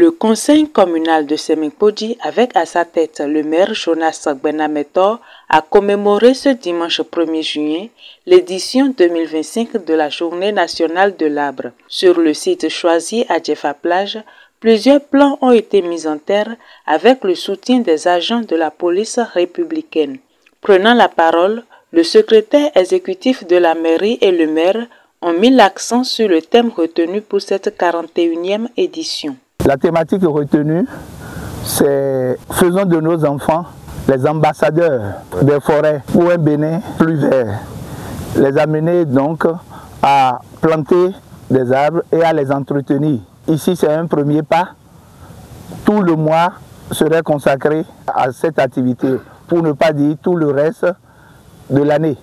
Le conseil communal de Semekpodji, avec à sa tête le maire Jonas Gbenametor, a commémoré ce dimanche 1er juillet l'édition 2025 de la Journée nationale de l'arbre. Sur le site choisi à Djefa-Plage, plusieurs plans ont été mis en terre avec le soutien des agents de la police républicaine. Prenant la parole, le secrétaire exécutif de la mairie et le maire ont mis l'accent sur le thème retenu pour cette 41e édition. La thématique retenue, c'est « Faisons de nos enfants les ambassadeurs des forêts pour un Bénin plus vert ». Les amener donc à planter des arbres et à les entretenir. Ici, c'est un premier pas. Tout le mois serait consacré à cette activité, pour ne pas dire tout le reste de l'année.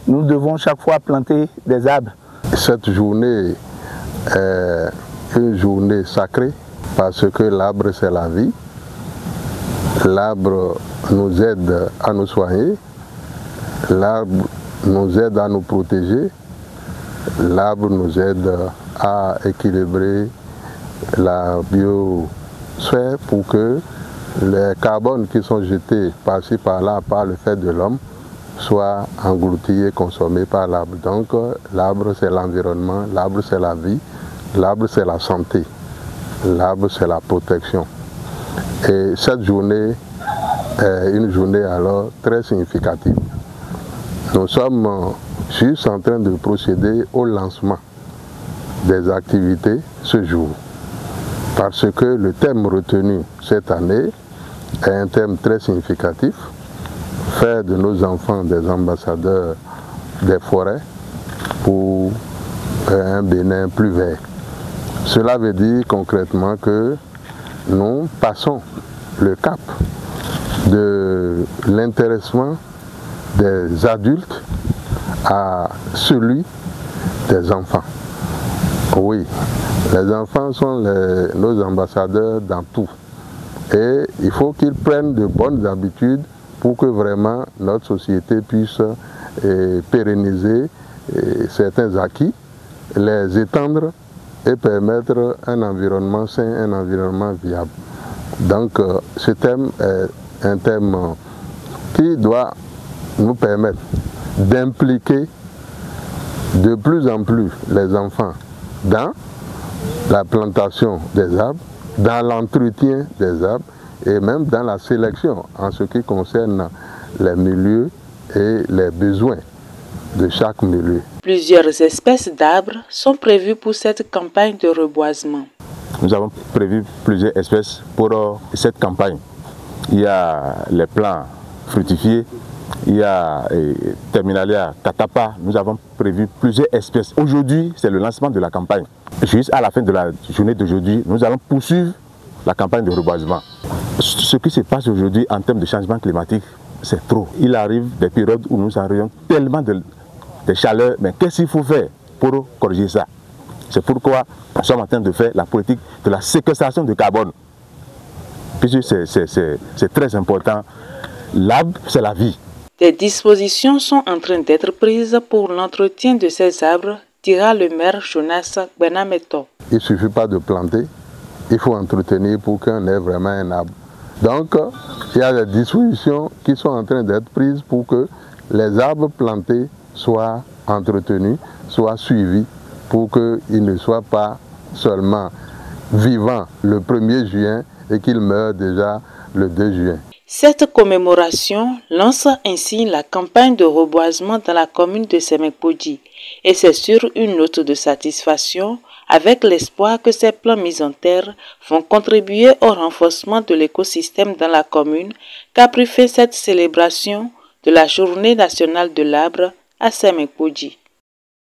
Nous devons chaque fois planter des arbres. Cette journée est une journée sacrée parce que l'arbre c'est la vie. L'arbre nous aide à nous soigner. L'arbre nous aide à nous protéger. L'arbre nous aide à équilibrer la biosphère pour que les carbones qui sont jetés par-ci par-là par le fait de l'homme soient engloutis et consommés par l'arbre. Donc l'arbre c'est l'environnement, l'arbre c'est la vie, l'arbre c'est la santé, l'arbre c'est la protection. Et cette journée est une journée alors très significative. Nous sommes juste en train de procéder au lancement des activités ce jour. Parce que le thème retenu cette année est un thème très significatif. Faire de nos enfants des ambassadeurs des forêts pour un Bénin plus vert. Cela veut dire concrètement que nous passons le cap de l'intéressement des adultes à celui des enfants. Oui, les enfants sont nos ambassadeurs dans tout. Et il faut qu'ils prennent de bonnes habitudes pour que vraiment notre société puisse pérenniser certains acquis, les étendre et permettre un environnement sain, un environnement viable. Donc ce thème est un thème qui doit nous permettre d'impliquer de plus en plus les enfants dans la plantation des arbres, dans l'entretien des arbres et même dans la sélection en ce qui concerne les milieux et les besoins de chaque milieu. Plusieurs espèces d'arbres sont prévues pour cette campagne de reboisement. Nous avons prévu plusieurs espèces pour cette campagne. Il y a les plants fruitifiés, il y a Terminalia catapa. Nous avons prévu plusieurs espèces. Aujourd'hui, c'est le lancement de la campagne. Juste à la fin de la journée d'aujourd'hui, nous allons poursuivre la campagne de reboisement. Ce qui se passe aujourd'hui en termes de changement climatique, c'est trop. Il arrive des périodes où nous arrivons tellement de chaleur, mais qu'est-ce qu'il faut faire pour corriger ça? C'est pourquoi nous sommes en train de faire la politique de la séquestration de carbone. Puisque c'est très important. L'arbre, c'est la vie. Des dispositions sont en train d'être prises pour l'entretien de ces arbres, dira le maire Jonas Gbenametor. Il ne suffit pas de planter, il faut entretenir pour qu'on ait vraiment un arbre. Donc, il y a des dispositions qui sont en train d'être prises pour que les arbres plantés soient entretenus, soient suivis, pour qu'ils ne soient pas seulement vivants le 1er juin et qu'ils meurent déjà le 2 juin. Cette commémoration lance ainsi la campagne de reboisement dans la commune de Semekpodji et c'est sur une note de satisfaction avec l'espoir que ces plans mis en terre vont contribuer au renforcement de l'écosystème dans la commune qu'a pris fait cette célébration de la Journée nationale de l'arbre à Semekpodji.